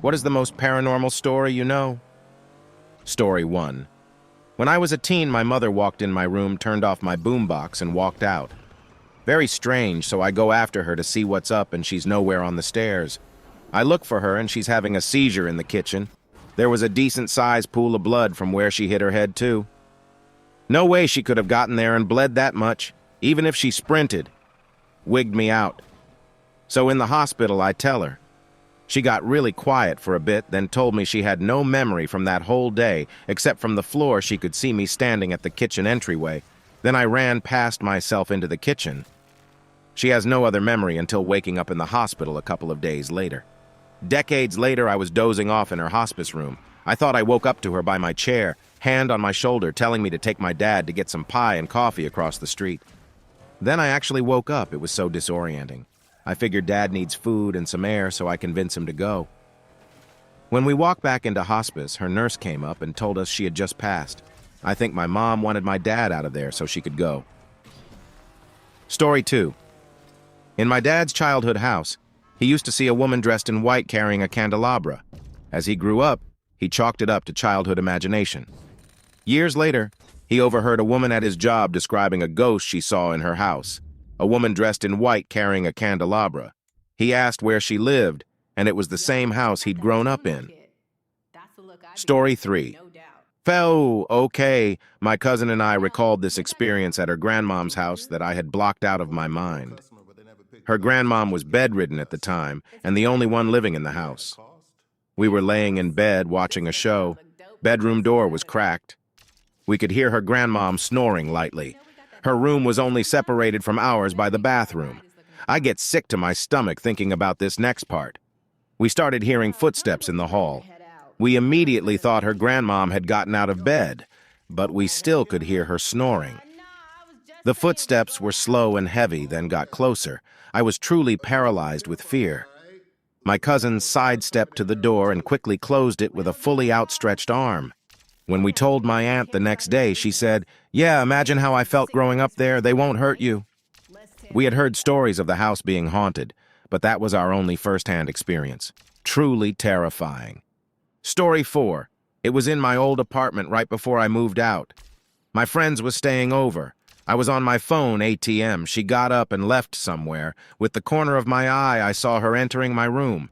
What is the most paranormal story you know? Story 1. When I was a teen, my mother walked in my room, turned off my boombox, and walked out. Very strange, so I go after her to see what's up, and she's nowhere on the stairs. I look for her, and she's having a seizure in the kitchen. There was a decent-sized pool of blood from where she hit her head, too. No way she could have gotten there and bled that much, even if she sprinted. Wigged me out. So in the hospital, I tell her. She got really quiet for a bit, then told me she had no memory from that whole day, except from the floor she could see me standing at the kitchen entryway. Then I ran past myself into the kitchen. She has no other memory until waking up in the hospital a couple of days later. Decades later, I was dozing off in her hospice room. I thought I woke up to her by my chair, hand on my shoulder, telling me to take my dad to get some pie and coffee across the street. Then I actually woke up. It was so disorienting. I figured Dad needs food and some air, so I convinced him to go. When we walked back into hospice, her nurse came up and told us she had just passed. I think my mom wanted my dad out of there so she could go. Story 2. In my dad's childhood house, he used to see a woman dressed in white carrying a candelabra. As he grew up, he chalked it up to childhood imagination. Years later, he overheard a woman at his job describing a ghost she saw in her house. A woman dressed in white carrying a candelabra. He asked where she lived, and it was the same house he'd grown up in. Story 3. Okay, my cousin and I recalled this experience at her grandmom's house that I had blocked out of my mind. Her grandmom was bedridden at the time, and the only one living in the house. We were laying in bed watching a show. Bedroom door was cracked. We could hear her grandmom snoring lightly. Her room was only separated from ours by the bathroom. I get sick to my stomach thinking about this next part. We started hearing footsteps in the hall. We immediately thought her grandmom had gotten out of bed, but we still could hear her snoring. The footsteps were slow and heavy, then got closer. I was truly paralyzed with fear. My cousin sidestepped to the door and quickly closed it with a fully outstretched arm. When we told my aunt the next day, she said, "Yeah, imagine how I felt growing up there. They won't hurt you." We had heard stories of the house being haunted, but that was our only first-hand experience. Truly terrifying. Story 4. It was in my old apartment right before I moved out. My friends was staying over. I was on my phone ATM. She got up and left somewhere. With the corner of my eye, I saw her entering my room.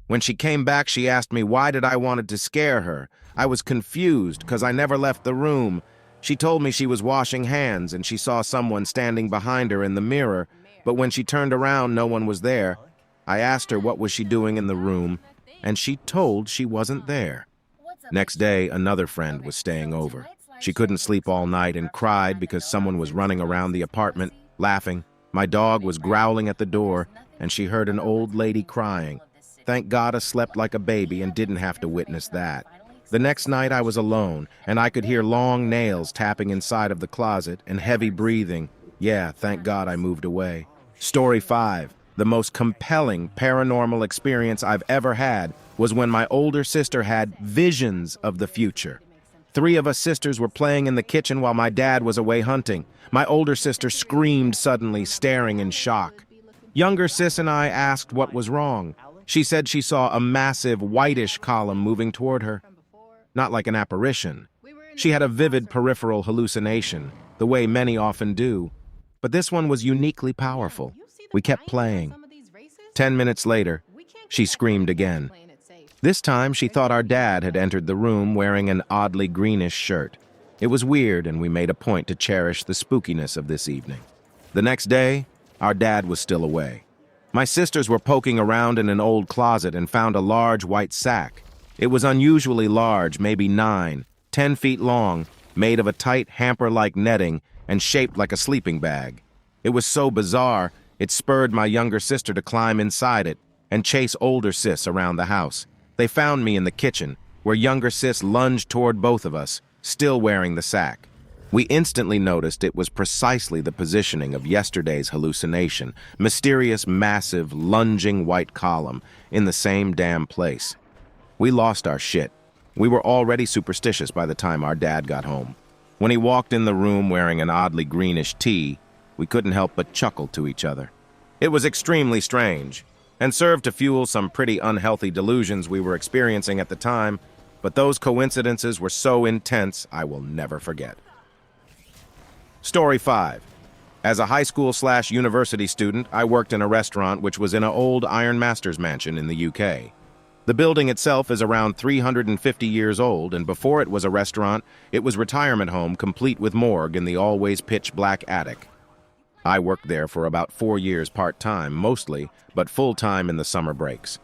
When she came back, she asked me why did I wanted to scare her. I was confused because I never left the room. She told me she was washing hands and she saw someone standing behind her in the mirror, but when she turned around, no one was there. I asked her what was she doing in the room, and she told she wasn't there. Next day, another friend was staying over. She couldn't sleep all night and cried because someone was running around the apartment, laughing. My dog was growling at the door, and she heard an old lady crying. Thank God I slept like a baby and didn't have to witness that. The next night I was alone, and I could hear long nails tapping inside of the closet and heavy breathing. Yeah, thank God I moved away. Story 5. The most compelling paranormal experience I've ever had was when my older sister had visions of the future. 3 of us sisters were playing in the kitchen while my dad was away hunting. My older sister screamed suddenly, staring in shock. Younger sis and I asked what was wrong. She said she saw a massive whitish column moving toward her. Not like an apparition. She had a vivid peripheral hallucination, the way many often do. But this one was uniquely powerful. We kept playing. 10 minutes later, she screamed again. This time, she thought our dad had entered the room wearing an oddly greenish shirt. It was weird, and we made a point to cherish the spookiness of this evening. The next day, our dad was still away. My sisters were poking around in an old closet and found a large white sack. It was unusually large, maybe 9, 10 feet long, made of a tight hamper-like netting and shaped like a sleeping bag. It was so bizarre, it spurred my younger sister to climb inside it and chase older sis around the house. They found me in the kitchen, where younger sis lunged toward both of us, still wearing the sack. We instantly noticed it was precisely the positioning of yesterday's hallucination, mysterious, massive, lunging white column in the same damn place. We lost our shit. We were already superstitious by the time our dad got home. When he walked in the room wearing an oddly greenish tee, we couldn't help but chuckle to each other. It was extremely strange, and served to fuel some pretty unhealthy delusions we were experiencing at the time, but those coincidences were so intense I will never forget. Story 5. As a high school/university student, I worked in a restaurant which was in an old Iron Masters mansion in the UK. The building itself is around 350 years old, and before it was a restaurant, it was retirement home complete with morgue in the always pitch-black attic. I worked there for about 4 years part-time, mostly, but full-time in the summer breaks.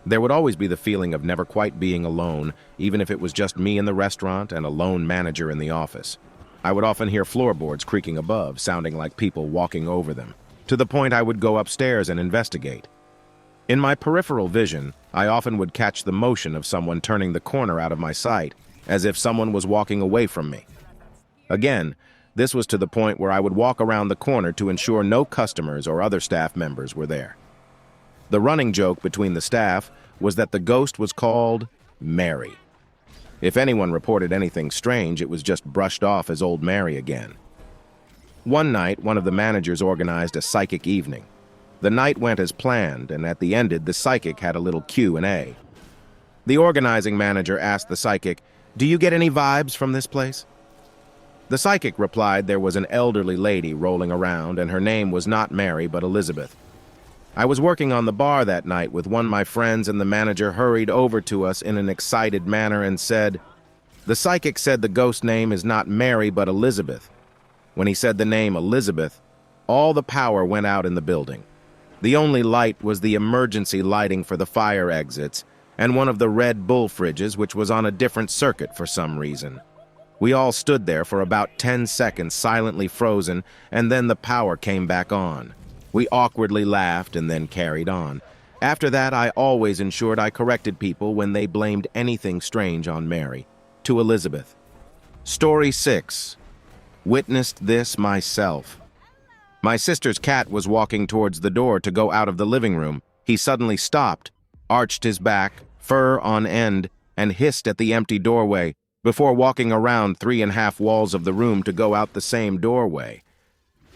There would always be the feeling of never quite being alone, even if it was just me in the restaurant and a lone manager in the office. I would often hear floorboards creaking above, sounding like people walking over them, to the point I would go upstairs and investigate. In my peripheral vision, I often would catch the motion of someone turning the corner out of my sight, as if someone was walking away from me. Again, this was to the point where I would walk around the corner to ensure no customers or other staff members were there. The running joke between the staff was that the ghost was called Mary. If anyone reported anything strange, it was just brushed off as Old Mary again. One night, one of the managers organized a psychic evening. The night went as planned, and at the end, the psychic had a little Q&A. The organizing manager asked the psychic, "Do you get any vibes from this place?" The psychic replied there was an elderly lady rolling around, and her name was not Mary but Elizabeth. I was working on the bar that night with one of my friends, and the manager hurried over to us in an excited manner and said, "The psychic said the ghost name is not Mary but Elizabeth." When he said the name Elizabeth, all the power went out in the building. The only light was the emergency lighting for the fire exits and one of the Red Bull fridges, which was on a different circuit for some reason. We all stood there for about 10 seconds, silently frozen, and then the power came back on. We awkwardly laughed and then carried on. After that, I always ensured I corrected people when they blamed anything strange on Mary. To Elizabeth. Story 6. Witnessed this myself. My sister's cat was walking towards the door to go out of the living room. He suddenly stopped, arched his back, fur on end, and hissed at the empty doorway before walking around 3.5 walls of the room to go out the same doorway.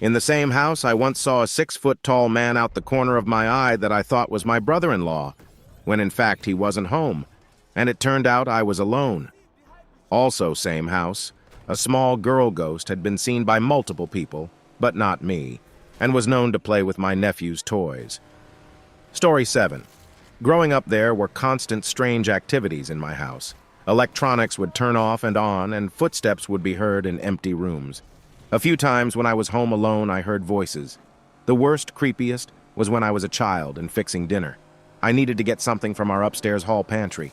In the same house, I once saw a 6-foot-tall man out the corner of my eye that I thought was my brother-in-law, when in fact he wasn't home, and it turned out I was alone. Also same house, a small girl ghost had been seen by multiple people, but not me, and was known to play with my nephew's toys. Story 7. Growing up there were constant strange activities in my house. Electronics would turn off and on, and footsteps would be heard in empty rooms. A few times when I was home alone, I heard voices. The worst, creepiest, was when I was a child and fixing dinner. I needed to get something from our upstairs hall pantry.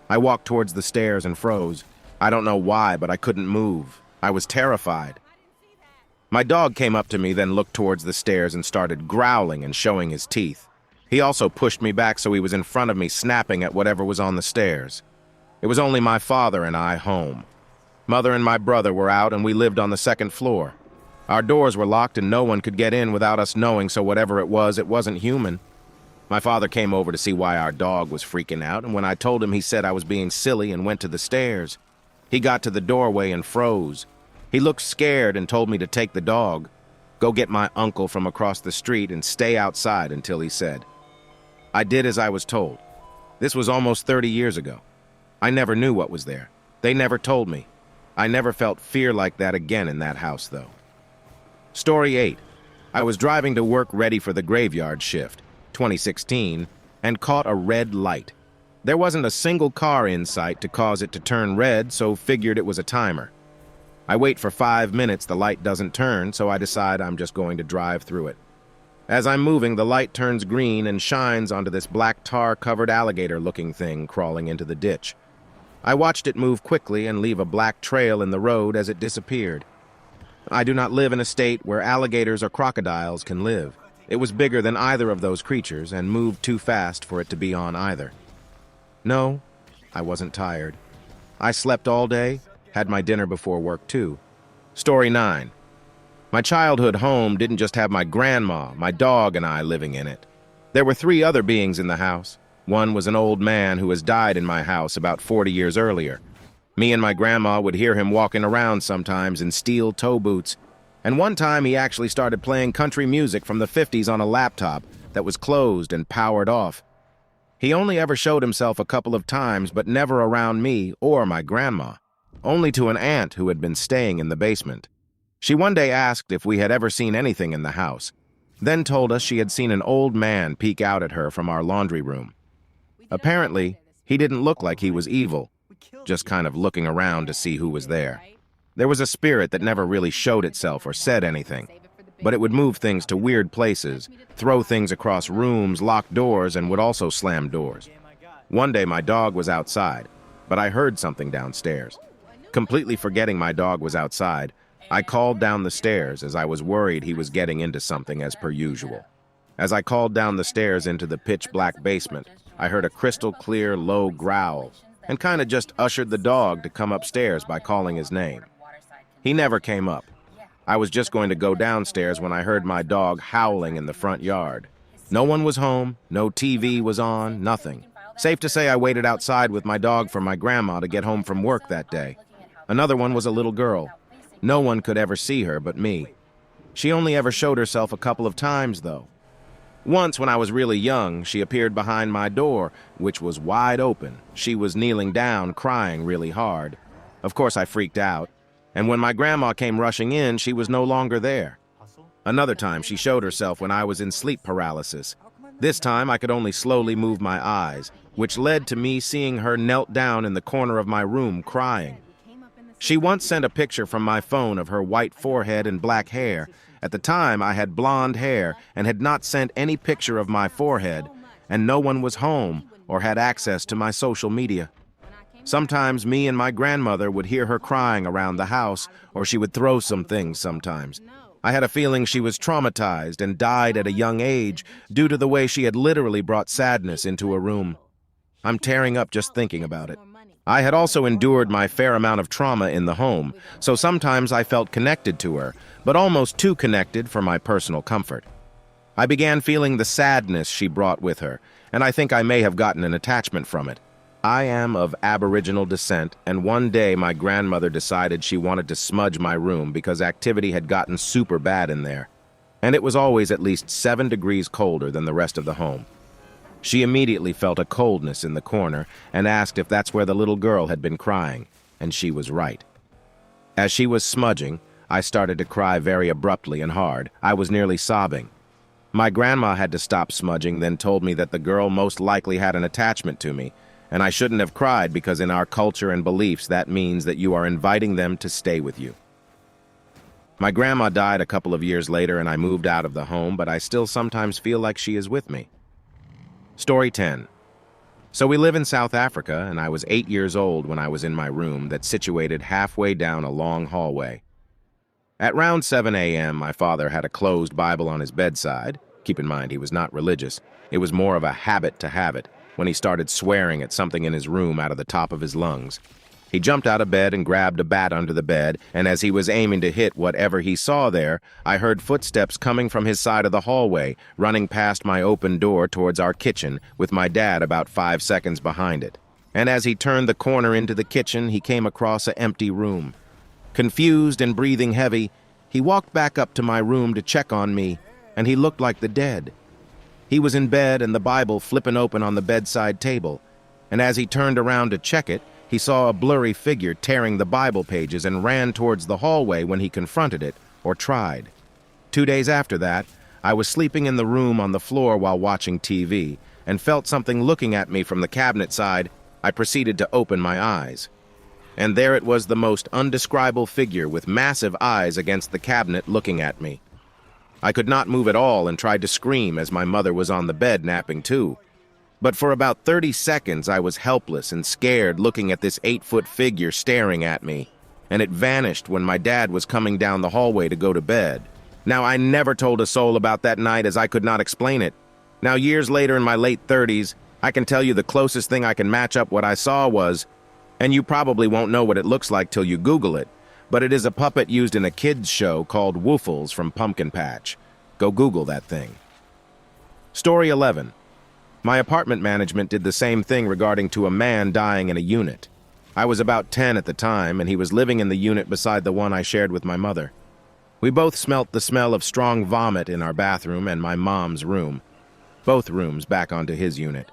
I walked towards the stairs and froze. I don't know why, but I couldn't move. I was terrified. My dog came up to me, then looked towards the stairs and started growling and showing his teeth. He also pushed me back so he was in front of me, snapping at whatever was on the stairs. It was only my father and I home. Mother and my brother were out, and we lived on the 2nd floor. Our doors were locked and no one could get in without us knowing, so whatever it wasn't human. My father came over to see why our dog was freaking out, and when I told him, he said I was being silly and went to the stairs. He got to the doorway and froze. He looked scared and told me to take the dog, go get my uncle from across the street, and stay outside until he said. I did as I was told. This was almost 30 years ago. I never knew what was there. They never told me. I never felt fear like that again in that house, though. Story 8. I was driving to work ready for the graveyard shift, 2016, and caught a red light. There wasn't a single car in sight to cause it to turn red, so figured it was a timer. I wait for 5 minutes, the light doesn't turn, so I decide I'm just going to drive through it. As I'm moving, the light turns green and shines onto this black tar-covered alligator-looking thing crawling into the ditch. I watched it move quickly and leave a black trail in the road as it disappeared. I do not live in a state where alligators or crocodiles can live. It was bigger than either of those creatures and moved too fast for it to be on either. No, I wasn't tired. I slept all day, had my dinner before work too. Story 9. My childhood home didn't just have my grandma, my dog, and I living in it. There were 3 other beings in the house. One was an old man who has died in my house about 40 years earlier. Me and my grandma would hear him walking around sometimes in steel toe boots, and one time he actually started playing country music from the 50s on a laptop, that was closed and powered off. He only ever showed himself a couple of times, but never around me or my grandma, only to an aunt who had been staying in the basement. She one day asked if we had ever seen anything in the house, then told us she had seen an old man peek out at her from our laundry room. Apparently, he didn't look like he was evil, just kind of looking around to see who was there. There was a spirit that never really showed itself or said anything, but it would move things to weird places, throw things across rooms, lock doors, and would also slam doors. One day my dog was outside, but I heard something downstairs. Completely forgetting my dog was outside, I called down the stairs as I was worried he was getting into something as per usual. As I called down the stairs into the pitch-black basement, I heard a crystal-clear, low growl and kind of just ushered the dog to come upstairs by calling his name. He never came up. I was just going to go downstairs when I heard my dog howling in the front yard. No one was home, no TV was on, nothing. Safe to say I waited outside with my dog for my grandma to get home from work that day. Another one was a little girl. No one could ever see her but me. She only ever showed herself a couple of times, though. Once, when I was really young, she appeared behind my door, which was wide open. She was kneeling down, crying really hard. Of course, I freaked out. And when my grandma came rushing in, she was no longer there. Another time, she showed herself when I was in sleep paralysis. This time, I could only slowly move my eyes, which led to me seeing her knelt down in the corner of my room, crying. She once sent a picture from my phone of her white forehead and black hair. At the time, I had blonde hair and had not sent any picture of my forehead, and no one was home or had access to my social media. Sometimes me and my grandmother would hear her crying around the house, or she would throw some things sometimes. I had a feeling she was traumatized and died at a young age due to the way she had literally brought sadness into a room. I'm tearing up just thinking about it. I had also endured my fair amount of trauma in the home, so sometimes I felt connected to her, but almost too connected for my personal comfort. I began feeling the sadness she brought with her, and I think I may have gotten an attachment from it. I am of Aboriginal descent, and one day my grandmother decided she wanted to smudge my room because activity had gotten super bad in there, and it was always at least 7 degrees colder than the rest of the home. She immediately felt a coldness in the corner and asked if that's where the little girl had been crying, and she was right. As she was smudging, I started to cry very abruptly and hard. I was nearly sobbing. My grandma had to stop smudging, then told me that the girl most likely had an attachment to me, and I shouldn't have cried because in our culture and beliefs that means that you are inviting them to stay with you. My grandma died a couple of years later and I moved out of the home, but I still sometimes feel like she is with me. Story 10. So we live in South Africa, and I was 8 years old when I was in my room that's situated halfway down a long hallway. At around 7 a.m., my father had a closed Bible on his bedside. Keep in mind, he was not religious. It was more of a habit to have it, when he started swearing at something in his room out of the top of his lungs. He jumped out of bed and grabbed a bat under the bed, and as he was aiming to hit whatever he saw there, I heard footsteps coming from his side of the hallway, running past my open door towards our kitchen, with my dad about 5 seconds behind it. And as he turned the corner into the kitchen, he came across an empty room. Confused and breathing heavy, he walked back up to my room to check on me, and he looked like the dead. He was in bed and the Bible flipping open on the bedside table, and as he turned around to check it, he saw a blurry figure tearing the Bible pages and ran towards the hallway when he confronted it, or tried. 2 days after that, I was sleeping in the room on the floor while watching TV, and felt something looking at me from the cabinet side. I proceeded to open my eyes. And there it was, the most undescribable figure with massive eyes against the cabinet looking at me. I could not move at all and tried to scream as my mother was on the bed napping too. But for about 30 seconds I was helpless and scared looking at this 8-foot figure staring at me, and it vanished when my dad was coming down the hallway to go to bed. Now, I never told a soul about that night as I could not explain it. Now, years later in my late 30s, I can tell you the closest thing I can match up what I saw was, and you probably won't know what it looks like till you Google it, but it is a puppet used in a kids show called Woofles from Pumpkin Patch. Go Google that thing. Story 11. My apartment management did the same thing regarding to a man dying in a unit. I was about 10 at the time, and he was living in the unit beside the one I shared with my mother. We both smelt the smell of strong vomit in our bathroom and my mom's room. both rooms back onto his unit.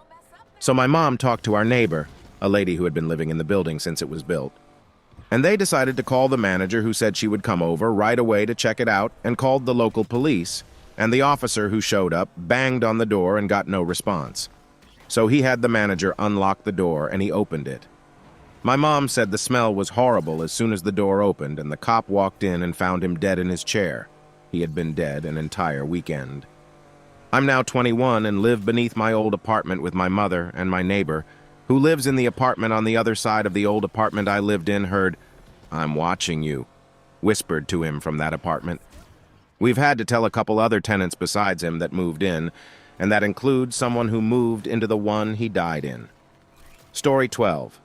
So my mom talked to our neighbor, a lady who had been living in the building since it was built. And they decided to call the manager, who said she would come over right away to check it out, and called the local police, and the officer who showed up banged on the door and got no response. So he had the manager unlock the door, and he opened it. My mom said the smell was horrible as soon as the door opened, and the cop walked in and found him dead in his chair. He had been dead an entire weekend. I'm now 21 and live beneath my old apartment with my mother, and my neighbor, who lives in the apartment on the other side of the old apartment I lived in, heard, "I'm watching you," whispered to him from that apartment. We've had to tell a couple other tenants besides him that moved in, and that includes someone who moved into the one he died in. Story 12.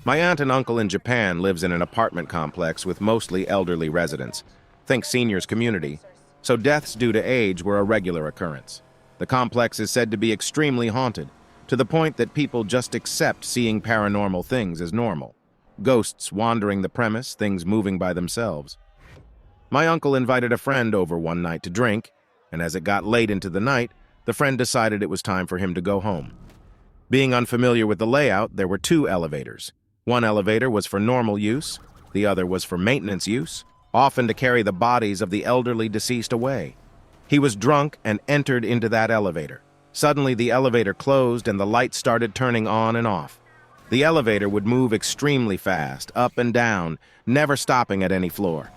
My aunt and uncle in Japan lives in an apartment complex with mostly elderly residents. Think seniors community. So deaths due to age were a regular occurrence. The complex is said to be extremely haunted, to the point that people just accept seeing paranormal things as normal. Ghosts wandering the premise, things moving by themselves. My uncle invited a friend over one night to drink, and as it got late into the night, the friend decided it was time for him to go home. Being unfamiliar with the layout, there were two elevators. One elevator was for normal use, the other was for maintenance use, often to carry the bodies of the elderly deceased away. He was drunk and entered into that elevator. Suddenly, the elevator closed and the lights started turning on and off. The elevator would move extremely fast, up and down, never stopping at any floor.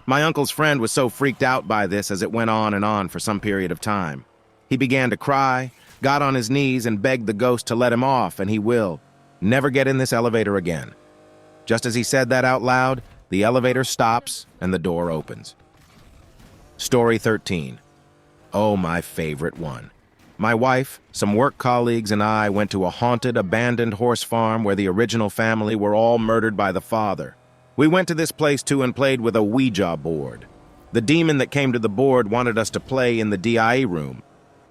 My uncle's friend was so freaked out by this as it went on and on for some period of time. He began to cry, got on his knees and begged the ghost to let him off, and he will. Never get in this elevator again. Just as he said that out loud, the elevator stops and the door opens. Story 13. Oh, my favorite one. My wife, some work colleagues, and I went to a haunted, abandoned horse farm where the original family were all murdered by the father. We went to this place too and played with a Ouija board. The demon that came to the board wanted us to play in the DIE room.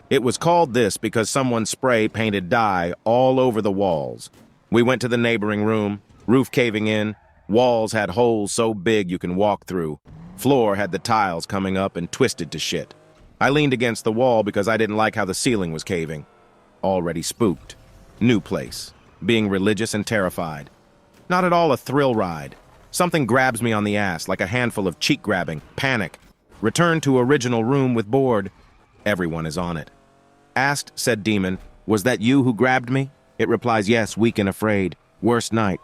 It was called this because someone spray painted dye all over the walls. We went to the neighboring room, roof caving in, walls had holes so big you can walk through. Floor had the tiles coming up and twisted to shit. I leaned against the wall because I didn't like how the ceiling was caving. Already spooked. New place. Being religious and terrified. Not at all a thrill ride. Something grabs me on the ass like a handful of cheek grabbing. Panic. Return to original room with board. Everyone is on it. Asked, said demon, "Was that you who grabbed me?" It replies, "Yes, weak and afraid. Worst night.